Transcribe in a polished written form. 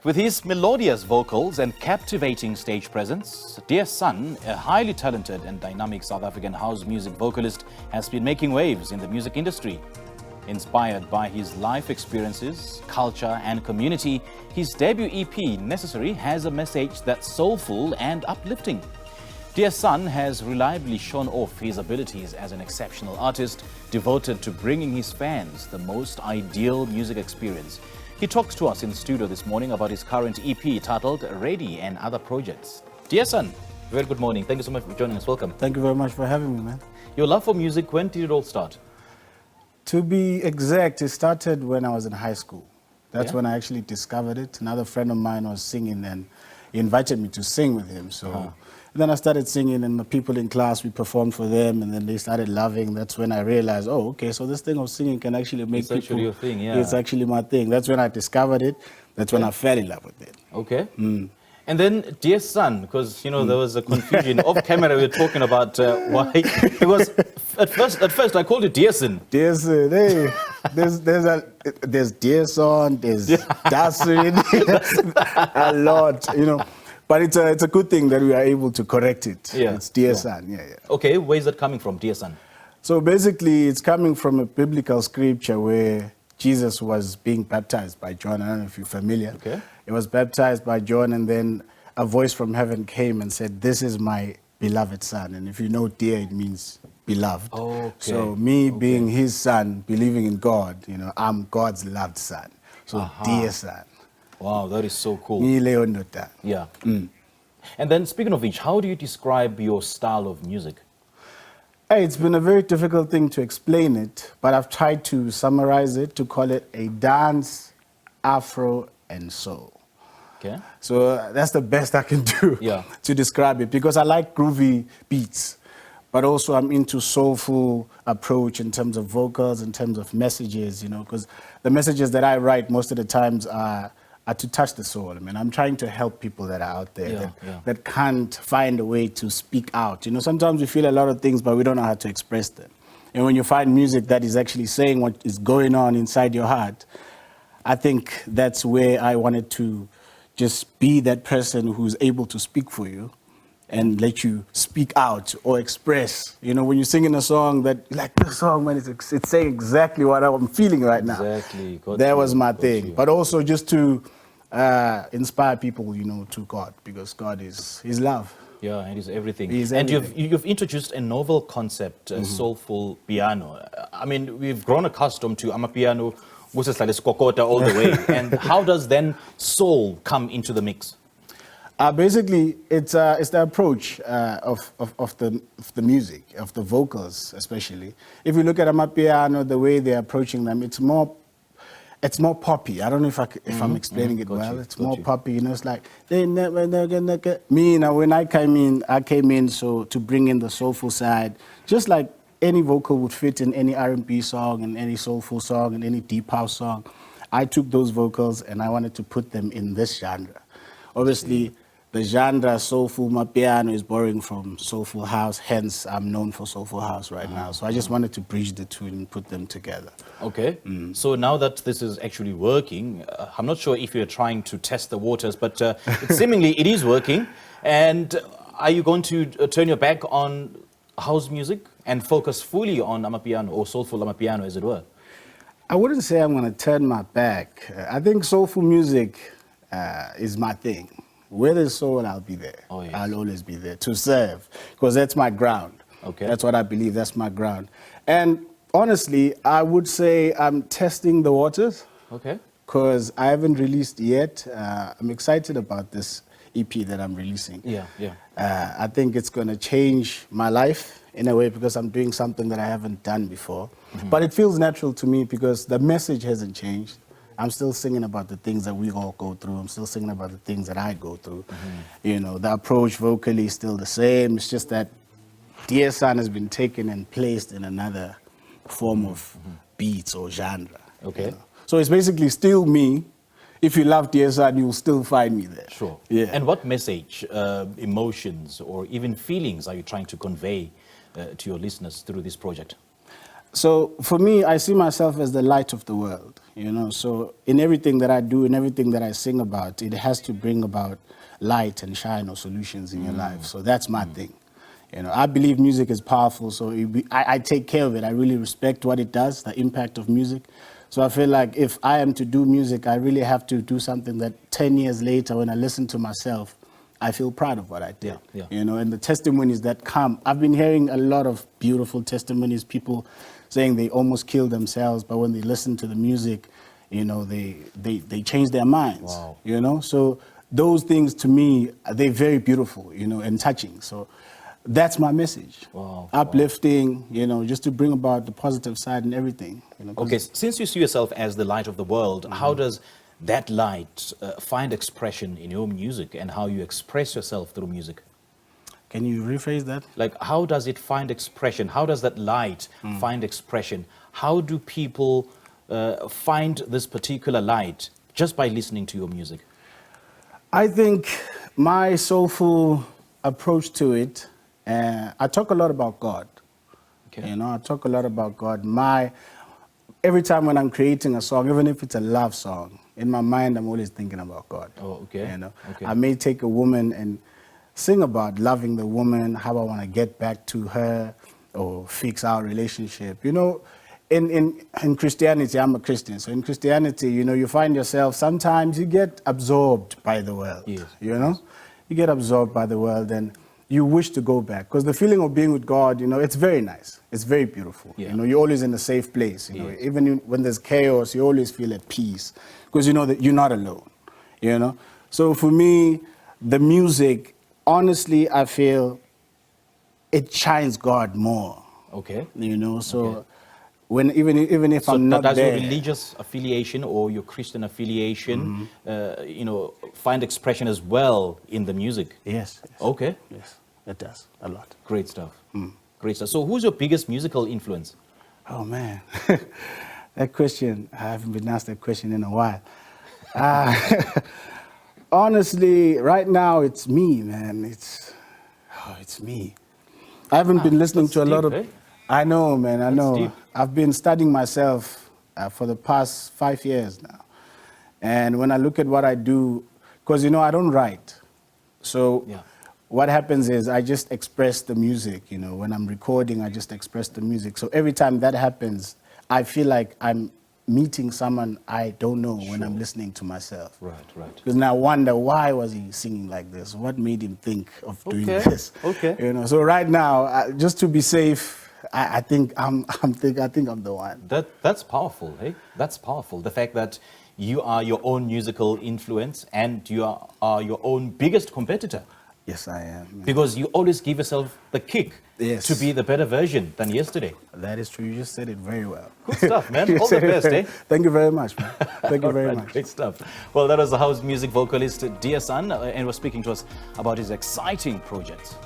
With his melodious vocals and captivating stage presence, Dearson, a highly talented and dynamic South African house music vocalist, has been making waves in the music industry. Inspired by his life experiences, culture and community, his debut EP, Necessary, has a message that's soulful and uplifting. Dearson has reliably shown off his abilities as an exceptional artist, devoted to bringing his fans the most ideal music experience. He talks to us in the studio this morning about his current EP titled Ready and Other Projects. Dearson, very good morning. Thank you so much for joining us. Welcome. Thank you very much for having me, man. Your love for music, when did it all start? To be exact, it started when I was in high school. That's when I actually discovered it. Another friend of mine was singing and he invited me to sing with him. So then I started singing and the people in class, we performed for them and then they started loving. That's when I realized, oh, okay, so this thing of singing can actually make it's actually your thing, yeah. It's actually my thing. That's when I discovered it. That's when I fell in love with it. Okay. And then Dearson, because, you know, there was a confusion. Off camera, we were talking about why. Because at first I called it Dearson. Dearson, hey, there's Dearson, there's Dearson, a lot, you know. But it's a good thing that we are able to correct it. Yeah. It's Dearson, yeah. Okay, where is that coming from, Dearson? So basically, it's coming from a biblical scripture where Jesus was being baptized by John. I don't know if you're familiar. Okay. He was baptized by John, and then a voice from heaven came and said, "This is my beloved son." And if you know dear, it means beloved. Okay. So me being his son, believing in God, you know, I'm God's loved son. So Dearson. Wow, that is so cool. Yeah. And then, speaking of which, how do you describe your style of music? Hey, it's been a very difficult thing to explain it, but I've tried to summarize it to call it a dance, afro, and soul. Okay. So that's the best I can do to describe it, because I like groovy beats, but also I'm into soulful approach in terms of vocals, in terms of messages, you know, because the messages that I write most of the times are to touch the soul. I mean, I'm trying to help people that are out there that can't find a way to speak out. You know, sometimes we feel a lot of things, but we don't know how to express them. And when you find music that is actually saying what is going on inside your heart, I think that's where I wanted to just be that person who's able to speak for you and let you speak out or express. You know, when you're singing a song that, like this song, man, it's saying exactly what I'm feeling right now. Exactly. That was my thing. But also just to inspire people, you know, to God, because God is love. Yeah, and He's everything. He's and everything. you've introduced a novel concept, soulful piano. I mean, we've grown accustomed to amapiano, which is like a skokota all the way. And how does then soul come into the mix? Basically, it's the approach of the music, of the vocals especially. If you look at amapiano, the way they're approaching them, it's more poppy. I don't know if I'm explaining it well. It's more poppy, you know. It's like they never me. You know, when I came in so to bring in the soulful side, just like any vocal would fit in any R&B song and any soulful song and any deep house song. I took those vocals and I wanted to put them in this genre. Obviously, the genre soulful amapiano is borrowing from soulful house, hence I'm known for soulful house right now. So I just wanted to bridge the two and put them together. Okay. So now that this is actually working, I'm not sure if you're trying to test the waters, but seemingly it is working. And are you going to turn your back on house music and focus fully on amapiano, or soulful amapiano, as it were? I wouldn't say I'm going to turn my back. I think soulful music is my thing. Where there's soul, I'll be there. Oh, yes. I'll always be there to serve, because that's my ground. Okay. That's what I believe. That's my ground. And honestly, I would say I'm testing the waters. Okay. Because I haven't released yet. I'm excited about this EP that I'm releasing. I think it's going to change my life in a way, because I'm doing something that I haven't done before. But it feels natural to me because the message hasn't changed. I'm still singing about the things that we all go through. I'm still singing about the things that I go through. You know, the approach vocally is still the same. It's just that Dearson has been taken and placed in another form of beats or genre. Okay. You know? So it's basically still me. If you love Dearson, you'll still find me there. Sure. Yeah. And what message, emotions, or even feelings are you trying to convey to your listeners through this project? So for me, I see myself as the light of the world. you know. So in everything that I do, in everything that I sing about, it has to bring about light and shine or solutions in your life. So that's my thing. You know, I believe music is powerful, so I take care of it. I really respect what it does, the impact of music. So I feel like if I am to do music, I really have to do something that 10 years later, when I listen to myself, I feel proud of what I did. You know, and the testimonies that come. I've been hearing a lot of beautiful testimonies, people saying they almost killed themselves, but when they listen to the music, you know, they change their minds. Wow. You know, so those things to me, they're very beautiful, you know, and touching. So that's my message. Wow. Uplifting, you know, just to bring about the positive side and everything. You know, okay, since you see yourself as the light of the world, how does that light find expression in your music and how you express yourself through music? Can you rephrase that? Like, how does it find expression? How does that light find expression? How do people find this particular light just by listening to your music? I think my soulful approach to it, I talk a lot about God. Okay. You know, I talk a lot about God. Every time when I'm creating a song, even if it's a love song, in my mind, I'm always thinking about God. Oh, okay. You know, okay. I may take a woman and sing about loving the woman, how I want to get back to her or fix our relationship. You know, in Christianity, I'm a Christian, so in Christianity, you know, you find yourself, sometimes you get absorbed by the world. Yes. You know, you get absorbed by the world and you wish to go back. Because the feeling of being with God, you know, it's very nice. It's very beautiful. Yeah. You know, you're always in a safe place. You know, Yes. even when there's chaos, you always feel at peace. Because you know that you're not alone, you know. So for me, the music, honestly, I feel it shines God more. Okay. You know, so Okay. when even if So I'm not does there, your religious affiliation or your Christian affiliation, you know, find expression as well in the music? yes. Okay. Yes, it does a lot. Great stuff. Great stuff. So who's your biggest musical influence? Oh man, that question, I haven't been asked that question in a while. Honestly, right now it's me, man. It's me. I haven't been listening to a lot of. Deep, eh? I know, man. I know. deep. I've been studying myself for the past 5 years now, and when I look at what I do, because you know I don't write, so. Yeah. What happens is I just express the music, you know, when I'm recording, I just express the music. So every time that happens, I feel like I'm meeting someone I don't know when I'm listening to myself. Right, right. Because now I wonder, why was he singing like this? What made him think of doing this? Okay. You know, so right now, just to be safe, I think I'm the one. That's powerful, hey? That's powerful. The fact that you are your own musical influence and you are your own biggest competitor. Yes, I am. Because you always give yourself the kick Yes. to be the better version than yesterday. That is true. You just said it very well. Good stuff, man. You All the said it best, very- eh? Thank you very much, man. Thank you very Alright, much. Great stuff. Well, that was the house music vocalist Dearson, and was speaking to us about his exciting projects.